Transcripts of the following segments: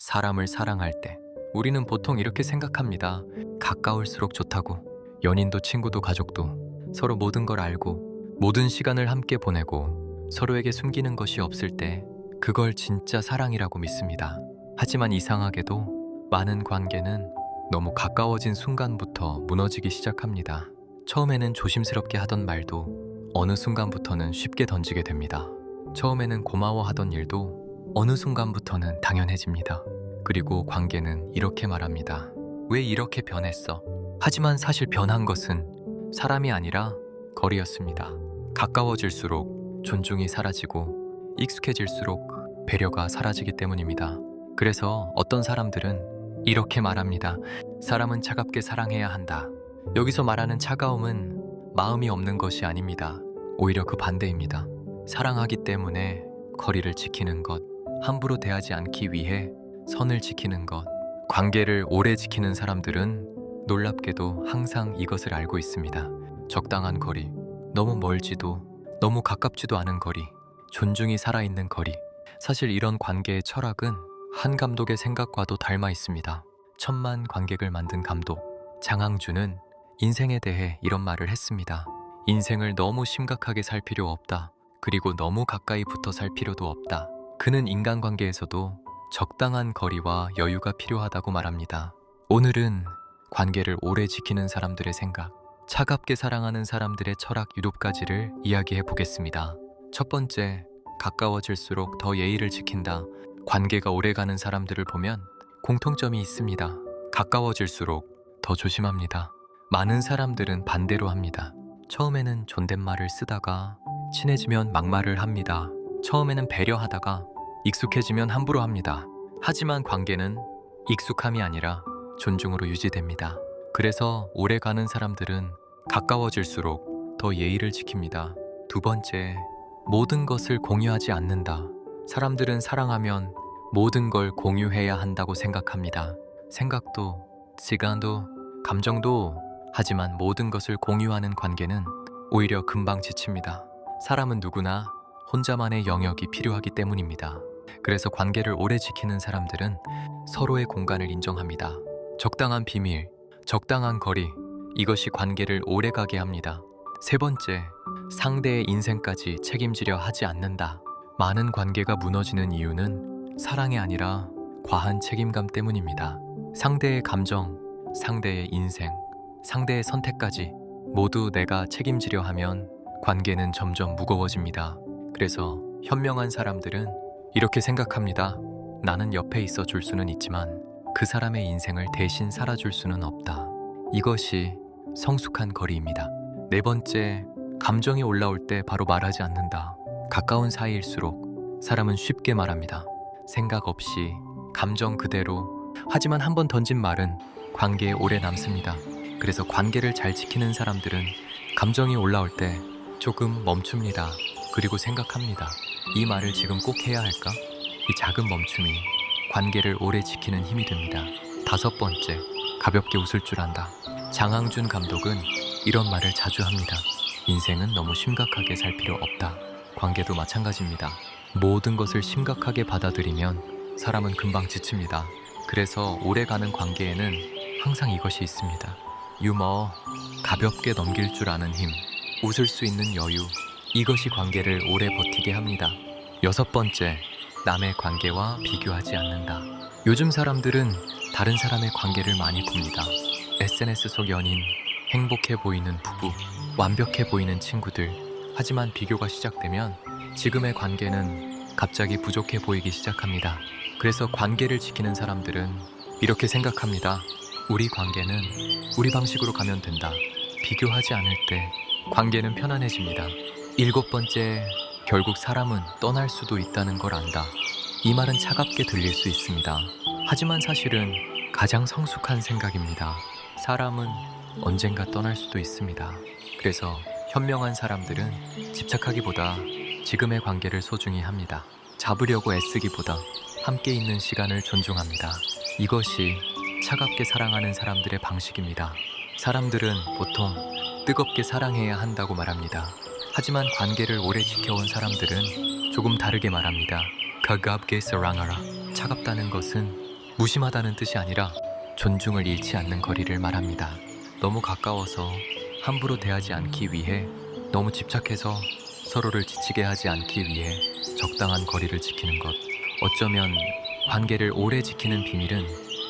사람을 사랑할 때 우리는 보통 이렇게 생각합니다. 가까울수록 좋다고. 연인도 친구도 가족도 서로 모든 걸 알고 모든 시간을 함께 보내고 서로에게 숨기는 것이 없을 때 그걸 진짜 사랑이라고 믿습니다. 하지만 이상하게도 많은 관계는 너무 가까워진 순간부터 무너지기 시작합니다. 처음에는 조심스럽게 하던 말도 어느 순간부터는 쉽게 던지게 됩니다. 처음에는 고마워하던 일도 어느 순간부터는 당연해집니다. 그리고 관계는 이렇게 말합니다. 왜 이렇게 변했어? 하지만 사실 변한 것은 사람이 아니라 거리였습니다. 가까워질수록 존중이 사라지고 익숙해질수록 배려가 사라지기 때문입니다. 그래서 어떤 사람들은 이렇게 말합니다. 사람은 차갑게 사랑해야 한다. 여기서 말하는 차가움은 마음이 없는 것이 아닙니다. 오히려 그 반대입니다. 사랑하기 때문에 거리를 지키는 것, 함부로 대하지 않기 위해 선을 지키는 것. 관계를 오래 지키는 사람들은 놀랍게도 항상 이것을 알고 있습니다. 적당한 거리, 너무 멀지도 너무 가깝지도 않은 거리, 존중이 살아있는 거리. 사실 이런 관계의 철학은 한 감독의 생각과도 닮아 있습니다. 천만 관객을 만든 감독 장항준은 인생에 대해 이런 말을 했습니다. 인생을 너무 심각하게 살 필요 없다. 그리고 너무 가까이 붙어 살 필요도 없다. 그는 인간관계에서도 적당한 거리와 여유가 필요하다고 말합니다. 오늘은 관계를 오래 지키는 사람들의 생각, 차갑게 사랑하는 사람들의 철학 7가지를 이야기해 보겠습니다. 첫 번째, 가까워질수록 더 예의를 지킨다. 관계가 오래가는 사람들을 보면 공통점이 있습니다. 가까워질수록 더 조심합니다. 많은 사람들은 반대로 합니다. 처음에는 존댓말을 쓰다가 친해지면 막말을 합니다. 처음에는 배려하다가 익숙해지면 함부로 합니다. 하지만 관계는 익숙함이 아니라 존중으로 유지됩니다. 그래서 오래가는 사람들은 가까워질수록 더 예의를 지킵니다. 두 번째, 모든 것을 공유하지 않는다. 사람들은 사랑하면 모든 걸 공유해야 한다고 생각합니다. 생각도, 시간도, 감정도. 하지만 모든 것을 공유하는 관계는 오히려 금방 지칩니다. 사람은 누구나 혼자만의 영역이 필요하기 때문입니다. 그래서 관계를 오래 지키는 사람들은 서로의 공간을 인정합니다. 적당한 비밀, 적당한 거리, 이것이 관계를 오래가게 합니다. 세 번째, 상대의 인생까지 책임지려 하지 않는다. 많은 관계가 무너지는 이유는 사랑이 아니라 과한 책임감 때문입니다. 상대의 감정, 상대의 인생, 상대의 선택까지 모두 내가 책임지려 하면 관계는 점점 무거워집니다. 그래서 현명한 사람들은 이렇게 생각합니다. 나는 옆에 있어 줄 수는 있지만 그 사람의 인생을 대신 살아줄 수는 없다. 이것이 성숙한 거리입니다. 네 번째, 감정이 올라올 때 바로 말하지 않는다. 가까운 사이일수록 사람은 쉽게 말합니다. 생각 없이, 감정 그대로. 하지만 한번 던진 말은 관계에 오래 남습니다. 그래서 관계를 잘 지키는 사람들은 감정이 올라올 때 조금 멈춥니다. 그리고 생각합니다. 이 말을 지금 꼭 해야 할까? 이 작은 멈춤이 관계를 오래 지키는 힘이 됩니다. 다섯 번째, 가볍게 웃을 줄 안다. 장항준 감독은 이런 말을 자주 합니다. 인생은 너무 심각하게 살 필요 없다. 관계도 마찬가지입니다. 모든 것을 심각하게 받아들이면 사람은 금방 지칩니다. 그래서 오래가는 관계에는 항상 이것이 있습니다. 유머, 가볍게 넘길 줄 아는 힘, 웃을 수 있는 여유. 이것이 관계를 오래 버티게 합니다. 여섯 번째, 남의 관계와 비교하지 않는다. 요즘 사람들은 다른 사람의 관계를 많이 봅니다. SNS 속 연인, 행복해 보이는 부부, 완벽해 보이는 친구들. 하지만 비교가 시작되면 지금의 관계는 갑자기 부족해 보이기 시작합니다. 그래서 관계를 지키는 사람들은 이렇게 생각합니다. 우리 관계는 우리 방식으로 가면 된다. 비교하지 않을 때 관계는 편안해집니다. 일곱 번째, 결국 사람은 떠날 수도 있다는 걸 안다. 이 말은 차갑게 들릴 수 있습니다. 하지만 사실은 가장 성숙한 생각입니다. 사람은 언젠가 떠날 수도 있습니다. 그래서 현명한 사람들은 집착하기보다 지금의 관계를 소중히 합니다. 잡으려고 애쓰기보다 함께 있는 시간을 존중합니다. 이것이 차갑게 사랑하는 사람들의 방식입니다. 사람들은 보통 뜨겁게 사랑해야 한다고 말합니다. 하지만 관계를 오래 지켜온 사람들은 조금 다르게 말합니다. 가깝게 사랑하라. 차갑다는 것은 무심하다는 뜻이 아니라 존중을 잃지 않는 거리를 말합니다. 너무 가까워서 함부로 대하지 않기 위해, 너무 집착해서 서로를 지치게 하지 않기 위해 적당한 거리를 지키는 것. 어쩌면 관계를 오래 지키는 비밀은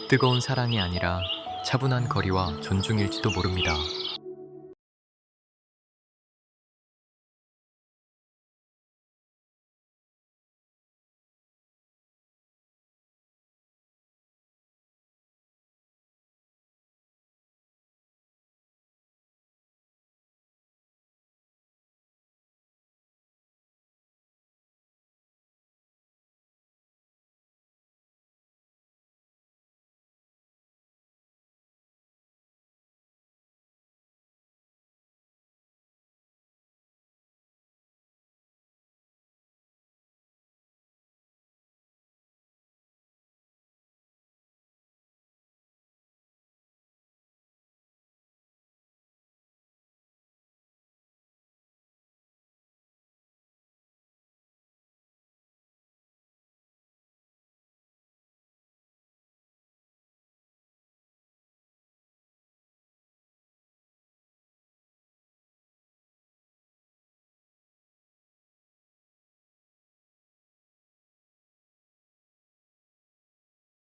뜨거운 사랑이 아니라 차분한 거리와 존중일지도 모릅니다.